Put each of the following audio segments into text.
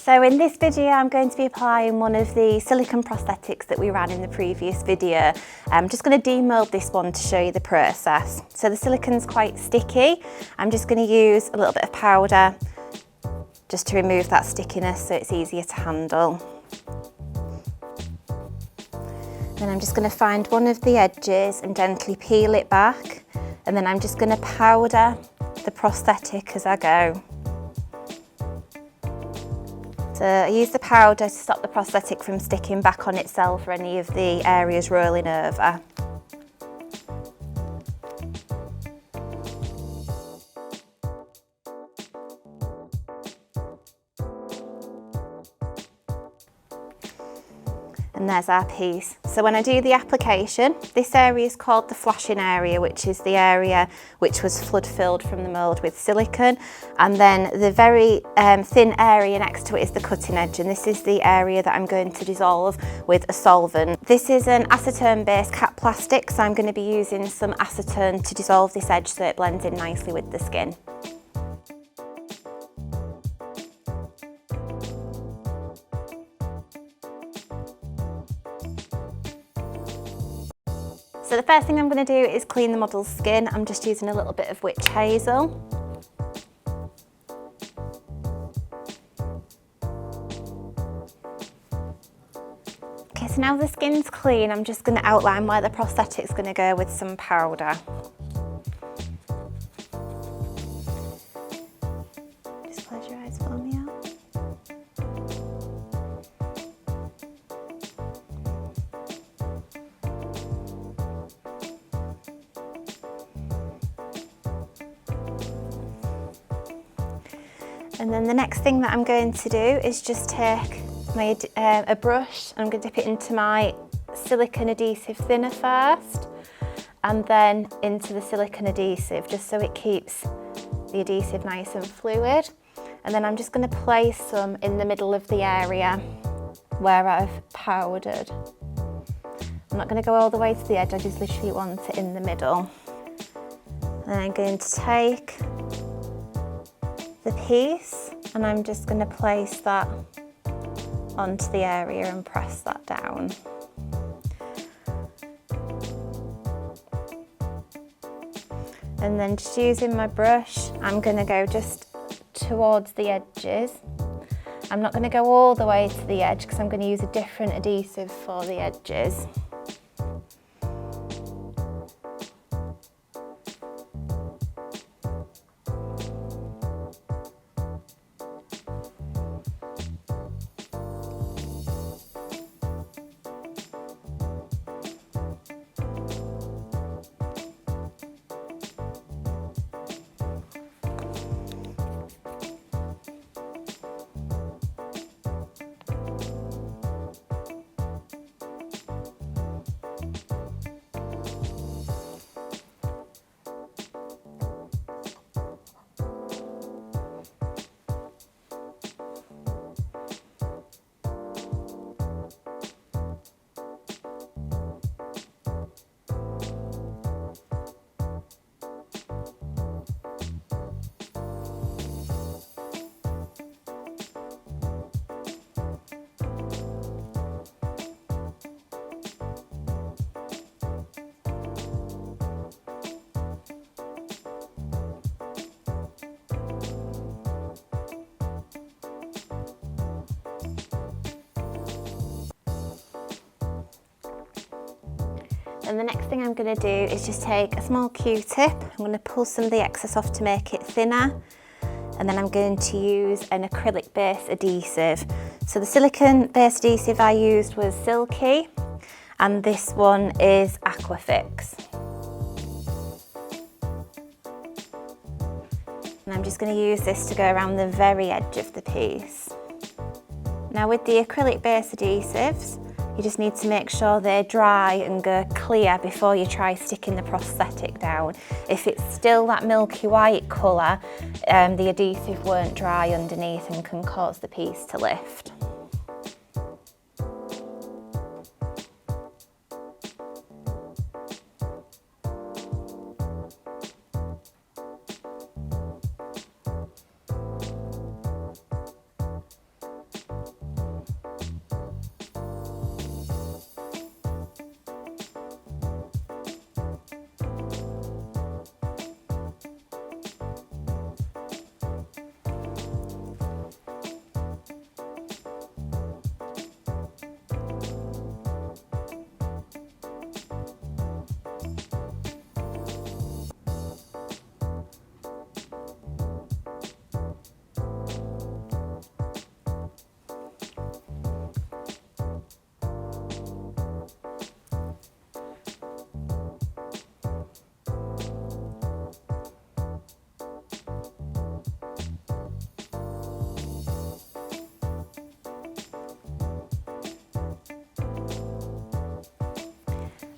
So in this video I'm going to be applying one of the silicone prosthetics that we ran in the previous video. I'm just going to demould this one to show you the process. So the silicone's quite sticky. I'm just going to use a little bit of powder just to remove that stickiness so it's easier to handle. Then I'm just going to find one of the edges and gently peel it back, and then I'm just going to powder the prosthetic as I go. So I use the powder to stop the prosthetic from sticking back on itself or any of the areas rolling over. And there's our piece. So when I do the application, this area is called the flashing area, which is the area which was flood filled from the mould with silicone. And then the very thin area next to it is the cutting edge, and this is the area that I'm going to dissolve with a solvent. This is an acetone based cap plastic, so I'm going to be using some acetone to dissolve this edge so it blends in nicely with the skin. So the first thing I'm going to do is clean the model's skin. I'm just using a little bit of witch hazel. Okay, so now the skin's clean, I'm just going to outline where the prosthetic's going to go with some powder. Just close your eyes for me, Al. And then the next thing that I'm going to do is just take my a brush. I'm going to dip it into my silicone adhesive thinner first, and then into the silicone adhesive, just so it keeps the adhesive nice and fluid. And then I'm just going to place some in the middle of the area where I've powdered. I'm not going to go all the way to the edge, I just literally want it in the middle. And then I'm going to take the piece and I'm just going to place that onto the area and press that down. And then just using my brush, I'm going to go just towards the edges. I'm not going to go all the way to the edge because I'm going to use a different adhesive for the edges. And the next thing I'm going to do is just take a small Q-tip. I'm going to pull some of the excess off to make it thinner. And then I'm going to use an acrylic base adhesive. So the silicone base adhesive I used was Silky, and this one is Aquafix. And I'm just going to use this to go around the very edge of the piece. Now with the acrylic base adhesives, you just need to make sure they're dry and go clear before you try sticking the prosthetic down. If it's still that milky white colour, the adhesive won't dry underneath and can cause the piece to lift.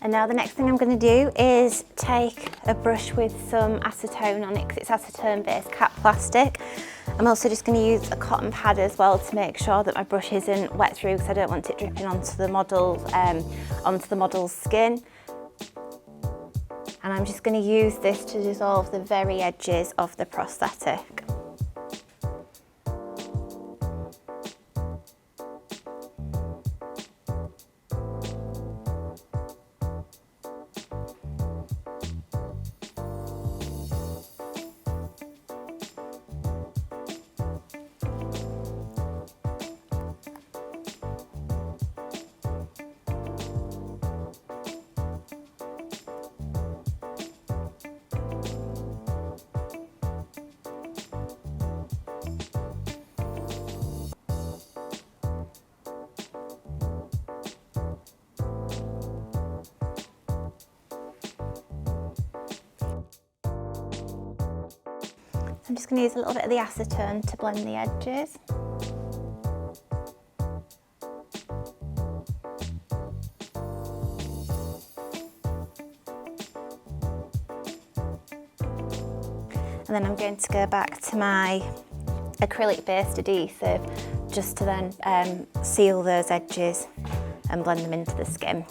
And now the next thing I'm going to do is take a brush with some acetone on it, because it's acetone based cap plastic. I'm also just going to use a cotton pad as well to make sure that my brush isn't wet through, because I don't want it dripping onto the model's skin. And I'm just going to use this to dissolve the very edges of the prosthetic. I'm just going to use a little bit of the acetone to blend the edges. And then I'm going to go back to my acrylic based adhesive just to then seal those edges and blend them into the skin.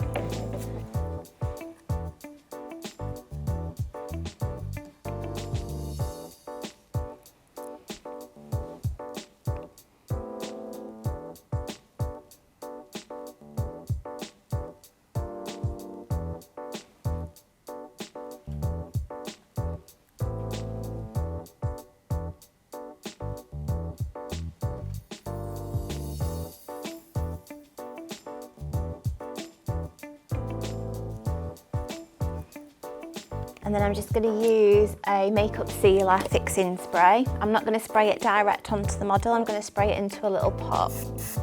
And then I'm just going to use a makeup sealer fixing spray. I'm not going to spray it direct onto the model, I'm going to spray it into a little pot. So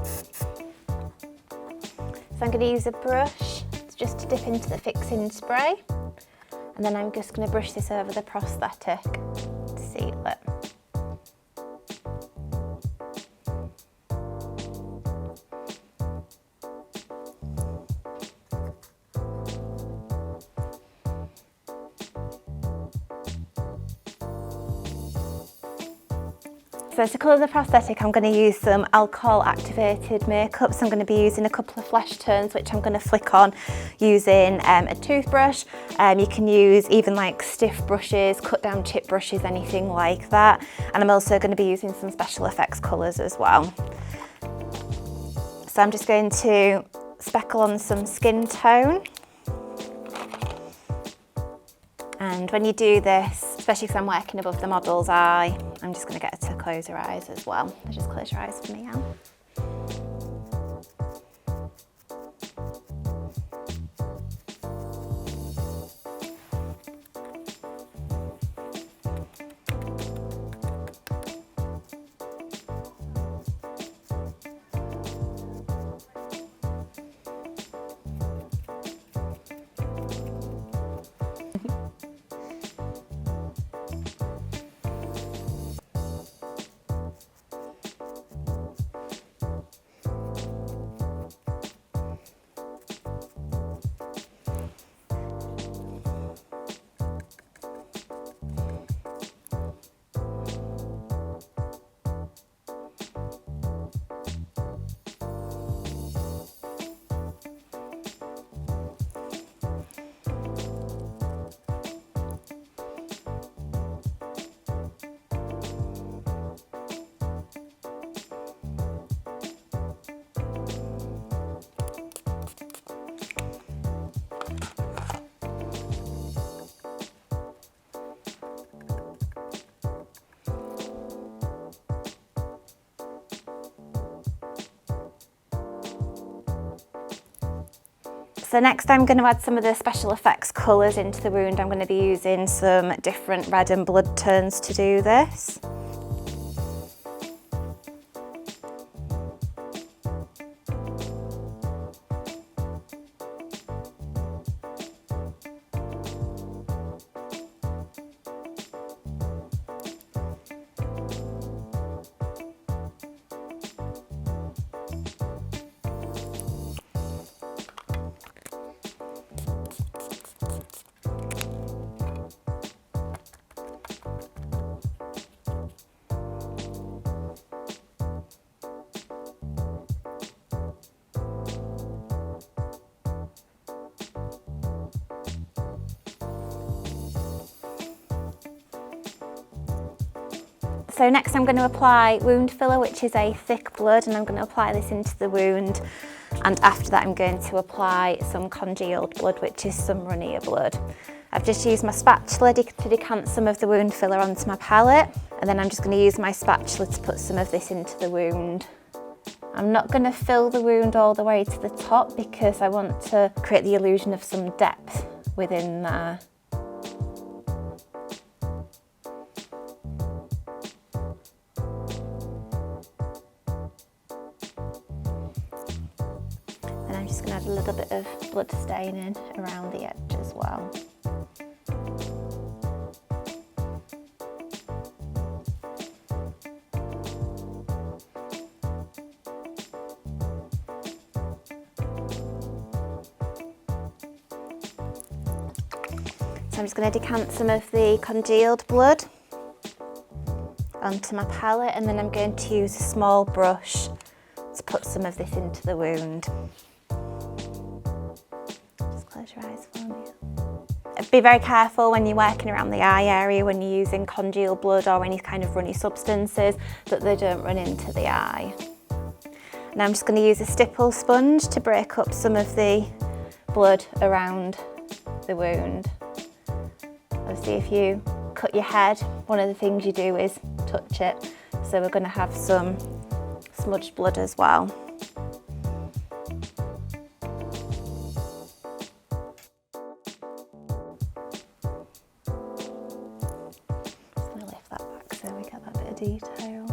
I'm going to use a brush just to dip into the fixing spray. And then I'm just going to brush this over the prosthetic to seal it. So to colour the prosthetic, I'm going to use some alcohol activated makeup. So I'm going to be using a couple of flesh tones, which I'm going to flick on using a toothbrush. You can use even like stiff brushes, cut down chip brushes, anything like that. And I'm also going to be using some special effects colours as well. So I'm just going to speckle on some skin tone. And when you do this, especially because I'm working above the model's eye, I'm just going to get her to close her eyes as well. So just close your eyes for me, Anne. So next I'm going to add some of the special effects colours into the wound. I'm going to be using some different red and blood tones to do this. So next I'm going to apply wound filler, which is a thick blood, and I'm going to apply this into the wound. And after that I'm going to apply some congealed blood, which is some runnier blood. I've just used my spatula to decant some of the wound filler onto my palette, and then I'm just going to use my spatula to put some of this into the wound. I'm not going to fill the wound all the way to the top because I want to create the illusion of some depth within there. And I'm just going to add a little bit of blood staining around the edge as well. So I'm just going to decant some of the congealed blood onto my palette, and then I'm going to use a small brush to put some of this into the wound. Just close your eyes for me. Be very careful when you're working around the eye area, when you're using congealed blood or any kind of runny substances, that they don't run into the eye. Now I'm just going to use a stipple sponge to break up some of the blood around the wound. Obviously, if you cut your head, one of the things you do is touch it. So we're going to have some smudged blood as well. Just going to lift that back so we get that bit of detail.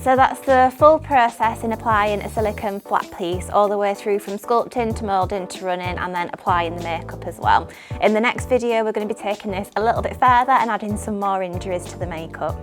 So that's the full process in applying a silicone flat piece, all the way through from sculpting to moulding to running, and then applying the makeup as well. In the next video we're going to be taking this a little bit further and adding some more injuries to the makeup.